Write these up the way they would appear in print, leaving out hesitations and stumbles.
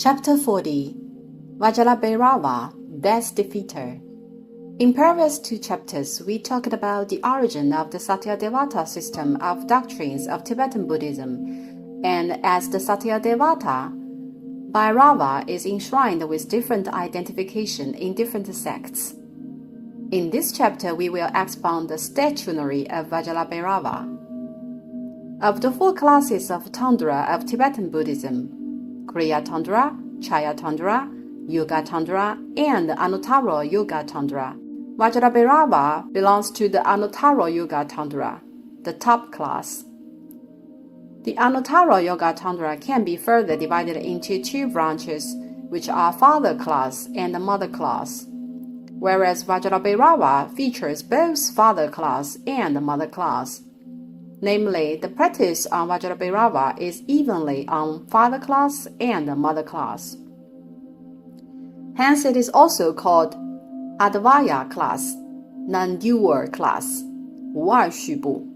Chapter 40 Vajrabhairava, Death Defeater. In previous two chapters, we talked about the origin of the Satyadevata system of doctrines of Tibetan Buddhism, and as the Satyadevata, Bhairava is enshrined with different identification in different sects. In this chapter, we will expound the stationery of Vajrabhairava. Of the four classes of Tandra of Tibetan Buddhism, Kriya Tandra, Chaya Tandra, Yoga Tandra, and Anuttara Yoga Tandra, Vajrabhairava belongs to the Anuttara Yoga Tandra, the top class. The Anuttara Yoga Tandra can be further divided into two branches, which are father class and mother class, whereas Vajrabhairava features both father class and mother class. Namely, the practice on Vajrabhairava is evenly on father class and mother class. Hence, it is also called Advaya class, non-dual class, 无二序部.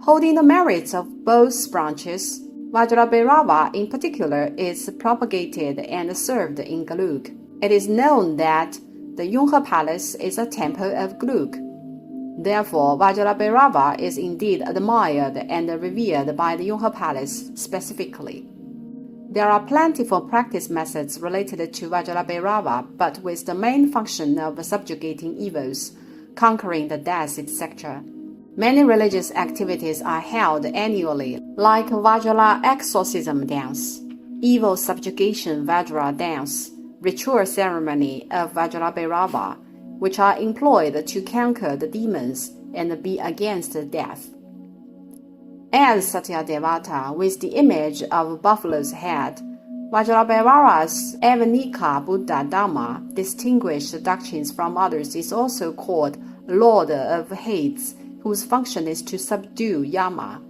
Holding the merits of both branches, Vajrabhairava in particular is propagated and served in Gelug. It is known that the Yonghe Palace is a temple of Gelug. Therefore, Vajrabhairava is indeed admired and revered by the Yonghe Palace specifically. There are plentiful practice methods related to Vajrabhairava, but with the main function of subjugating evils, conquering the death, etc. Many religious activities are held annually, like Vajra exorcism dance, evil subjugation Vajra dance, ritual ceremony of Vajrabhairava, which are employed to conquer the demons and be against death. As Satyadevata with the image of buffalo's head, Vajrabhairava's Avanika Buddha Dhamma, distinguished doctrines from others, is also called Lord of Hades, whose function is to subdue Yama.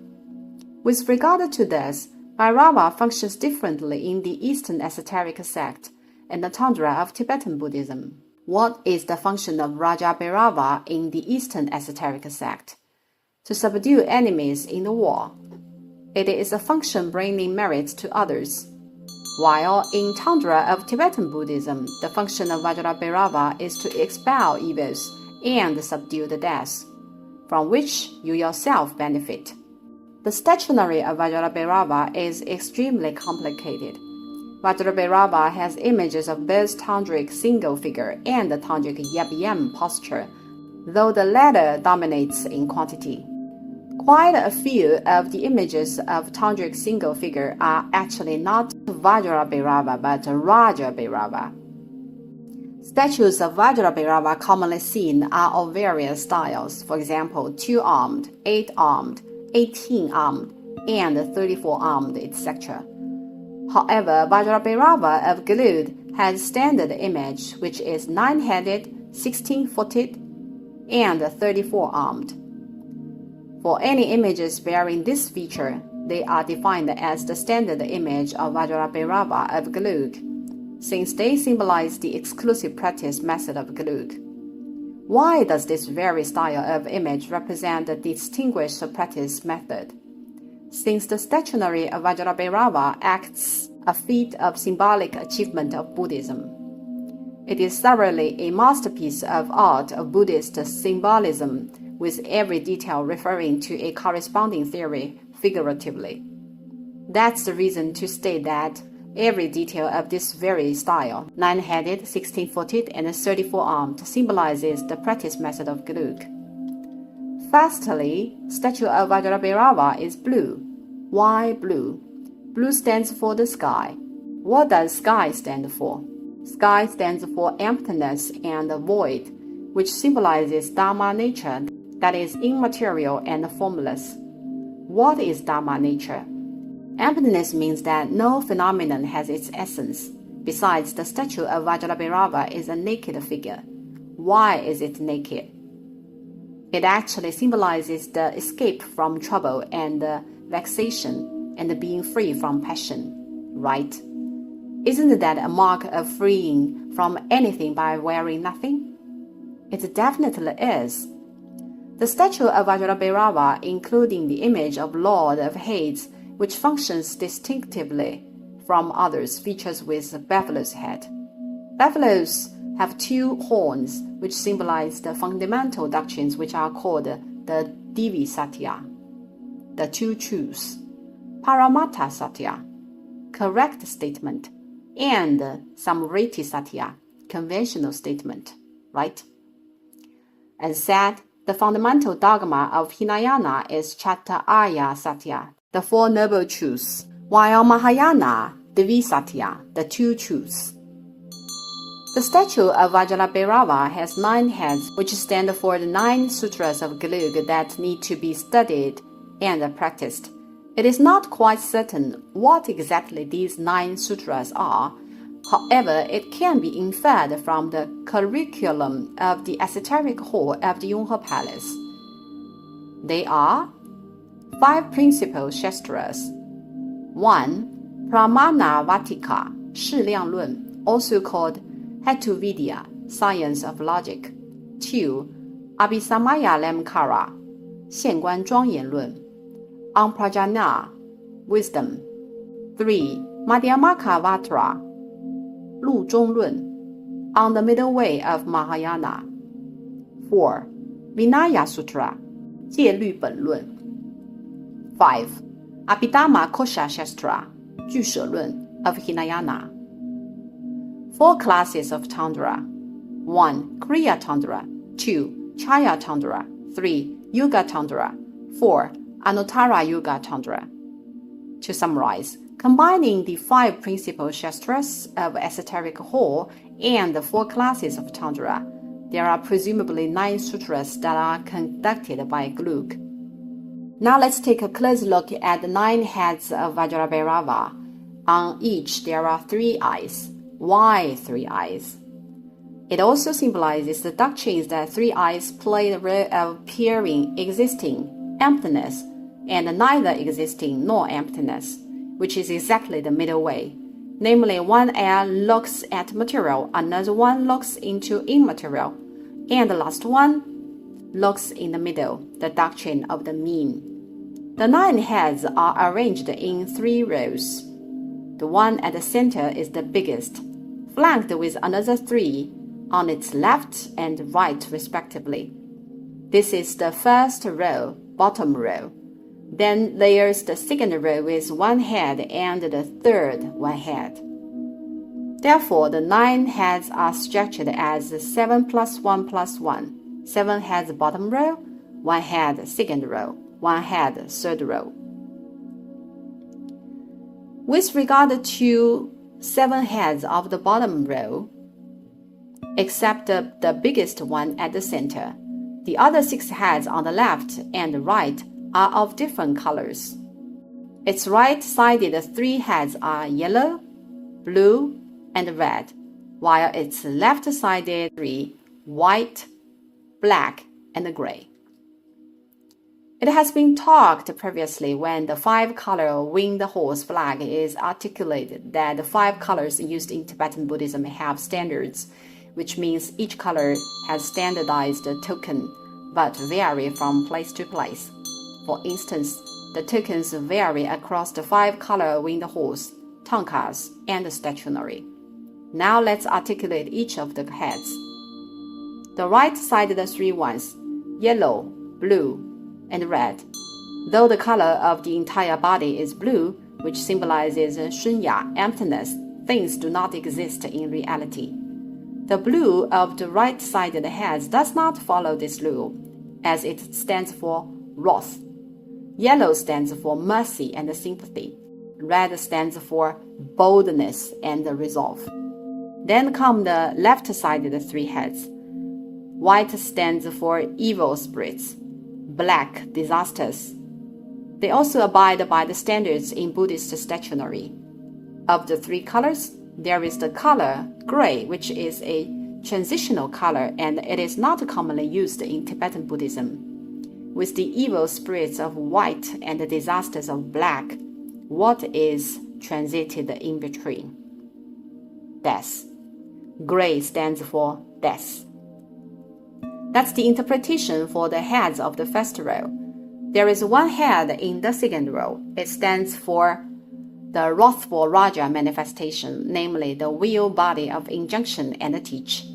With regard to this, Bhairava functions differently in the Eastern esoteric sect and the Tandra of Tibetan Buddhism. What is the function of Vajrabhairava in the Eastern esoteric sect? To subdue enemies in the war. It is a function bringing merits to others. While in Tandra of Tibetan Buddhism, the function of Vajrabhairava is to expel evils and subdue the death, from which you yourself benefit. The stationery of Vajrabhairava is extremely complicated. Vajrabhairava has images of both tantric single figure and the tantric yab-yam posture, though the latter dominates in quantity. Quite a few of the images of tantric single figure are actually not Vajrabhairava but Rajabhairava. Statues of Vajrabhairava commonly seen are of various styles, for example, 2-armed, 8-armed, 18-armed, and 34-armed, etc. However, Vajrabhairava of Gelug has standard image, which is 9-headed, 16-footed, and 34-armed. For any images bearing this feature, they are defined as the standard image of Vajrabhairava of Gelug, since they symbolize the exclusive practice method of Gelug. Why does this very style of image represent the distinguished practice method? Since the stationery of Vajrabhairava acts a feat of symbolic achievement of Buddhism. It is thoroughly a masterpiece of art of Buddhist symbolism, with every detail referring to a corresponding theory figuratively. That's the reason to state that every detail of this very style, 9-headed, 16-footed, and 34-armed, symbolizes the practice method of Gelug. Firstly, statue of Vajrabhairava is blue. Why blue? Blue stands for the sky. What does sky stand for? Sky stands for emptiness and void, which symbolizes Dharma nature, that is immaterial and formless. What is Dharma nature? Emptiness means that no phenomenon has its essence. Besides, the statue of Vajrabhairava is a naked figure. Why is it naked? It actually symbolizes the escape from trouble and vexation and being free from passion, right? Isn't that a mark of freeing from anything by wearing nothing? It definitely is. The statue of Vajrabhairava, including the image of Lord of Hades, which functions distinctively, from others features with buffalo's head. Buffaloes have two horns, which symbolize the fundamental doctrines which are called the Divi Satya, the two truths, Paramata Satya, correct statement, and Samvriti Satya, conventional statement, right? As said, the fundamental dogma of Hinayana is Chattaya Satya, the Four Noble Truths, while Mahayana, Divi Satya, the two truths. The statue of Vajrabhairava has 9 heads, which stand for the 9 sutras of Gelug that need to be studied and practiced. It is not quite certain what exactly these 9 sutras are. However, it can be inferred from the curriculum of the esoteric hall of the Yonghe Palace. They are 5 principal shastras. 1. Pramana Vatika, 释量论, also called Hetuvidya, science of logic. 2. Abhisamaya Lamkara, 现观庄严论, on prajna, wisdom. 3. Madhyamaka Vatra, 路中论, on the middle way of Mahayana. 4. Vinaya Sutra, 戒律本论. 5. Abhidhamma Kosha Shastra, 俱舍论 of Hinayana. 4 classes of Tantra. 1. Kriya Tantra. 2. Chaya Tantra. 3. Yuga Tantra. 4. Anuttara Yuga Tantra. To summarize, combining the 5 principal shastras of esoteric hall and the 4 classes of Tantra, there are presumably 9 sutras that are conducted by Gelug. Now let's take a close look at the 9 heads of Vajrabhairava. On each there are 3 eyes. Why 3 eyes? It also symbolizes the doctrines that 3 eyes play the role of appearing, existing, emptiness, and neither existing nor emptiness, which is exactly the middle way. Namely, one eye looks at material, another one looks into immaterial, and the last one looks in the middle, the doctrine of the mean. The 9 heads are arranged in 3 rows. The one at the center is the biggest, flanked with another 3 on its left and right respectively. This is the first row, bottom row. Then there's the second row with 1 head and the third 1 head. Therefore, the 9 heads are structured as 7 plus 1 plus 1. 7 heads bottom row, 1 head second row, 1 head third row. With regard to 7 heads of the bottom row, except the biggest one at the center, the other 6 heads on the left and right are of different colors. Its right-sided 3 heads are yellow, blue, and red, while its left-sided 3 white, black, and gray. It has been talked previously when the 5-color winged horse flag is articulated that the 5 colors used in Tibetan Buddhism have standards, which means each color has standardized token but vary from place to place. For instance, the tokens vary across the 5-color winged horse, tankas, and stationery. Now let's articulate each of the heads. The right-sided 3 ones, yellow, blue, and red. Though the color of the entire body is blue, which symbolizes shunya, emptiness, things do not exist in reality. The blue of the right-sided heads does not follow this rule, as it stands for wrath. Yellow stands for mercy and sympathy. Red stands for boldness and resolve. Then come the left-sided 3 heads. White stands for evil spirits. Black, disasters. They also abide by the standards in Buddhist stationery. Of the 3 colors, there is the color gray, which is a transitional color, and it is not commonly used in Tibetan Buddhism. With the evil spirits of white and the disasters of black, what is transited in between? Death. Gray stands for death. That's the interpretation for the heads of the first row. There is 1 head in the second row. It stands for the wrathful Raja manifestation, namely the wheel body of injunction and teach.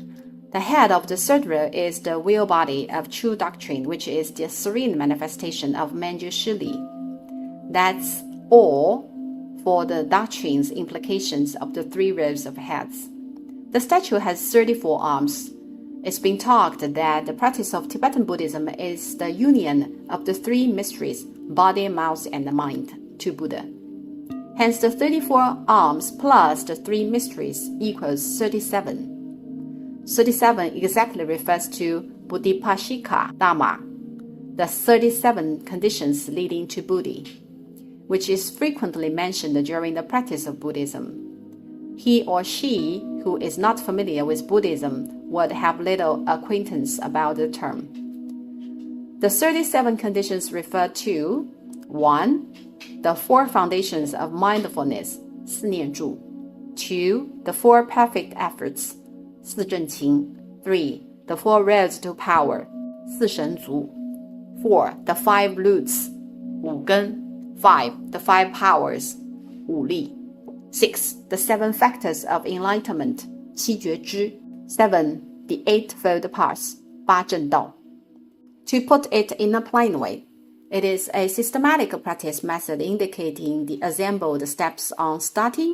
The head of the Sudra is the wheel body of true doctrine, which is the serene manifestation of Manjushri. That's all for the doctrine's implications of the three rows of heads. The statue has 34 arms. It's been talked that the practice of Tibetan Buddhism is the union of the three mysteries, body, mouth, and mind, to Buddha. Hence, the 34 arms plus the three mysteries equals 37. 37 exactly refers to Buddhipashika Dhamma, the 37 conditions leading to Buddhi, which is frequently mentioned during the practice of Buddhism. He or she who is not familiar with Buddhism would have little acquaintance about the term. The 37 conditions refer to 1. The 4 foundations of mindfulness, 四念住. 2. The 4 perfect efforts, 四正勤. 3. The 4 roads to power, 四神足. 4. The 5 roots, 五根. 5. The 5 powers, 五力. 6. The 7 factors of enlightenment, 七觉支. 7. The 8-fold paths, 八正道. To put it in a plain way, it is a systematic practice method indicating the assembled steps on starting,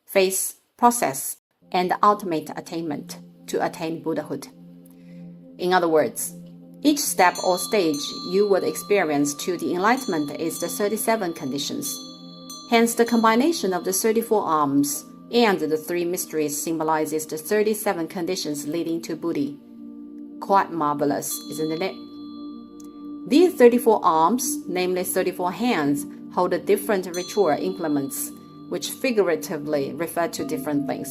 phase, process, and ultimate attainment to attain Buddhahood. In other words, each step or stage you would experience to the enlightenment is the 37 conditions. Hence, the combination of the 34 arms and the 3 mysteries symbolizes the 37 conditions leading to Buddhi. Quite marvelous, isn't it? These 34 arms, namely 34 hands, hold different ritual implements, which figuratively refer to different things.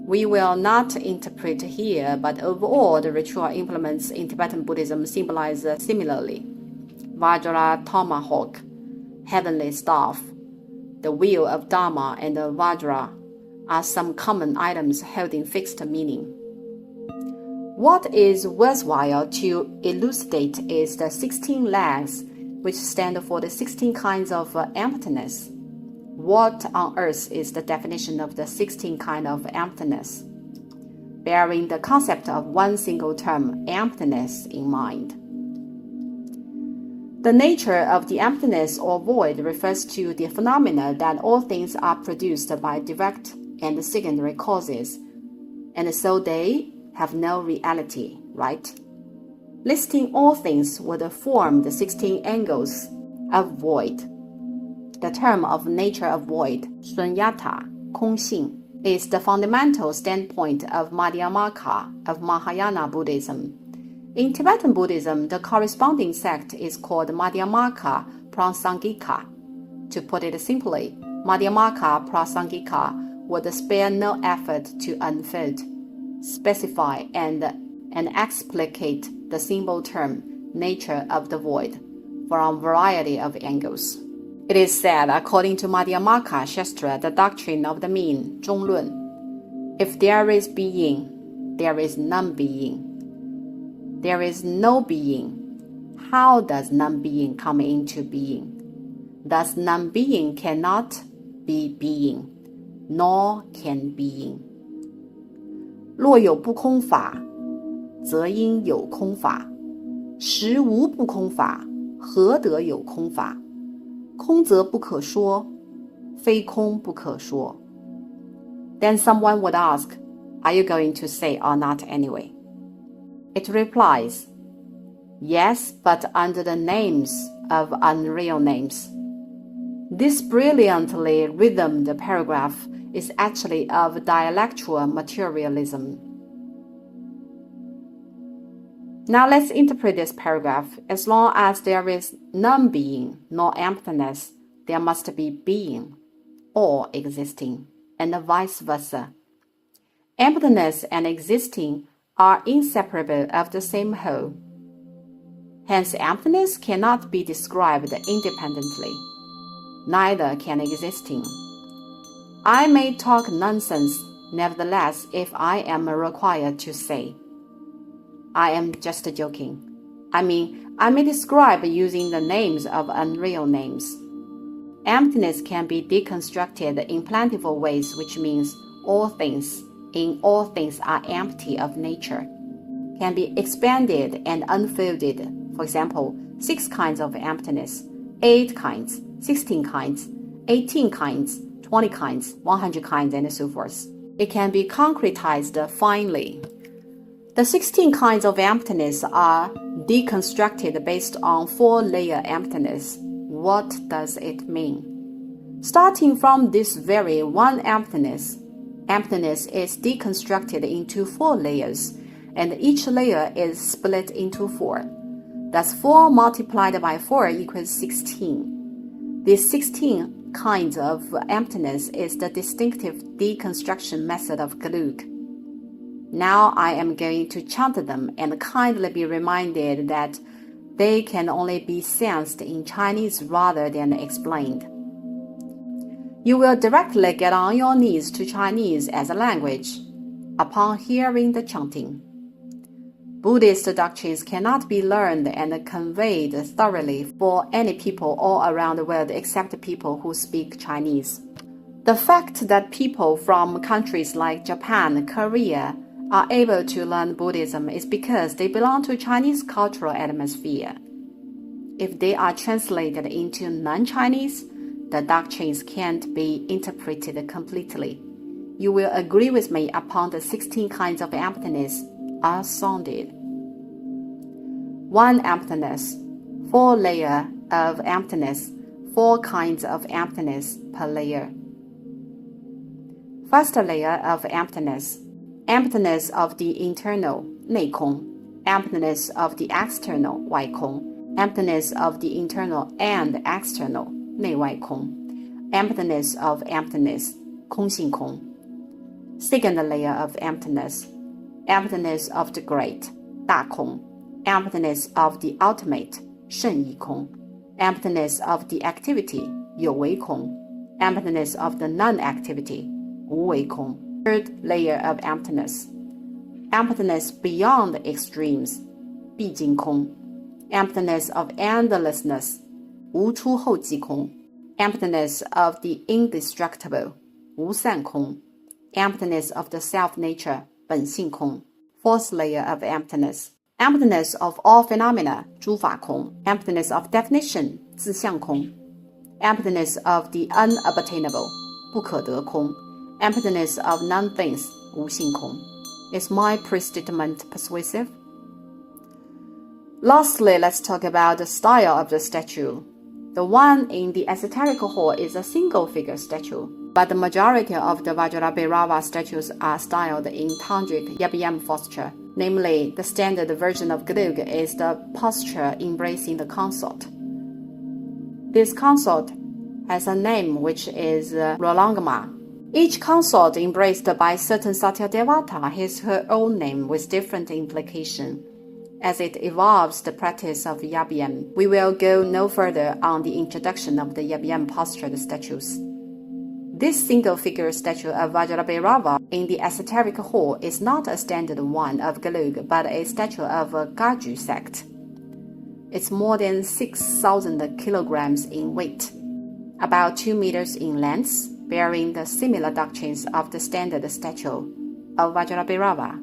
We will not interpret here, but overall the ritual implements in Tibetan Buddhism symbolize similarly. Vajra tomahawk, heavenly staff, the wheel of Dharma, and the Vajra are some common items holding fixed meaning. What is worthwhile to elucidate is the 16 legs, which stand for the 16 kinds of emptiness. What on earth is the definition of the 16 kind of emptiness? Bearing the concept of one single term, emptiness, in mind. The nature of the emptiness or void refers to the phenomena that all things are produced by direct and secondary causes, and so they have no reality, right? Listing all things would form the 16 angles of void. The term of nature of void, sunyata, 空性, is the fundamental standpoint of Madhyamaka of Mahayana Buddhism. In Tibetan Buddhism, the corresponding sect is called Madhyamaka Prasangika. To put it simply, Madhyamaka Prasangika would spare no effort to unfold, specify, and explicate the symbol term nature of the void from a variety of angles. It is said, according to Madhyamaka Shastra, the doctrine of the mean, 中论, if there is being, there is non-being. There is no being. How does non-being come into being? Thus, non-being cannot be being, nor can being. 若有不空法，则应有空法；实无不空法，何得有空法？空则不可说，非空不可说。Then someone would ask, are you going to say or not anyway? It replies, yes, but under the names of unreal names. This brilliantly rhythmed paragraph is actually of dialectual materialism. Now let's interpret this paragraph. As long as there is non-being nor emptiness, there must be being or existing, and vice versa. Emptiness and existing are inseparable of the same whole. Hence, emptiness cannot be described independently. Neither can existing. I may talk nonsense, nevertheless, if I am required to say. I am just joking. I mean, I may describe using the names of unreal names. Emptiness can be deconstructed in plentiful ways, which means all things are empty of nature, can be expanded and unfolded. For example, 6 kinds of emptiness, 8 kinds, 16 kinds, 18 kinds, 20 kinds, 100 kinds, and so forth. It can be concretized finely. The 16 kinds of emptiness are deconstructed based on 4-layer emptiness. What does it mean? Starting from this very one emptiness is deconstructed into 4 layers, and each layer is split into 4. Thus, 4 multiplied by 4 equals 16. This 16 kinds of emptiness is the distinctive deconstruction method of Gelug. Now I am going to chant them and kindly be reminded that they can only be sensed in Chinese rather than explained. You will directly get on your knees to Chinese as a language upon hearing the chanting. Buddhist doctrines cannot be learned and conveyed thoroughly for any people all around the world except people who speak Chinese. The fact that people from countries like Japan, Korea, are able to learn Buddhism is because they belong to Chinese cultural atmosphere. If they are translated into non-Chinese, the doctrines can't be interpreted completely. You will agree with me upon the 16 kinds of emptiness are sounded. 1 emptiness, 4 layers of emptiness, 4 kinds of emptiness per layer. First layer of emptiness. Emptiness of the internal, 内空. Emptiness of the external, 外空. Emptiness of the internal and external, 内外空. Emptiness of emptiness, 空性空. Second layer of emptiness. Emptiness of the great, 大空. Emptiness of the ultimate, 圣意空. Emptiness of the activity, 有为空. Emptiness of the non-activity, 无为空. Third layer of emptiness. Emptiness beyond the extremes, 毕竟空. Emptiness of endlessness, 无出后即空. Emptiness of the indestructible, 无散空. Emptiness of the self-nature, 本性空. Fourth layer of emptiness. Emptiness of all phenomena, 诸法空. Emptiness of definition, 自相空. Emptiness of the unobtainable, 不可得空. Emptiness of non-things, 无性空. Is my pre-statement persuasive? Lastly, let's talk about the style of the statue. The one in the esoteric hall is a single-figure statue, but the majority of the Vajrabhairava statues are styled in tantric yab-yam posture. Namely, the standard version of Gelug is the posture embracing the consort. This consort has a name which is Rolangama. Each consort embraced by certain Satya Devata has her own name with different implication. As it evolves the practice of yab-yam, we will go no further on the introduction of the yab-yam postured statues. This single-figure statue of Vajrabhairava in the esoteric hall is not a standard one of Gelug, but a statue of a Gaju sect. It's more than 6,000 kilograms in weight, about 2 meters in length, bearing the similar doctrines of the standard statue of Vajrabhairava.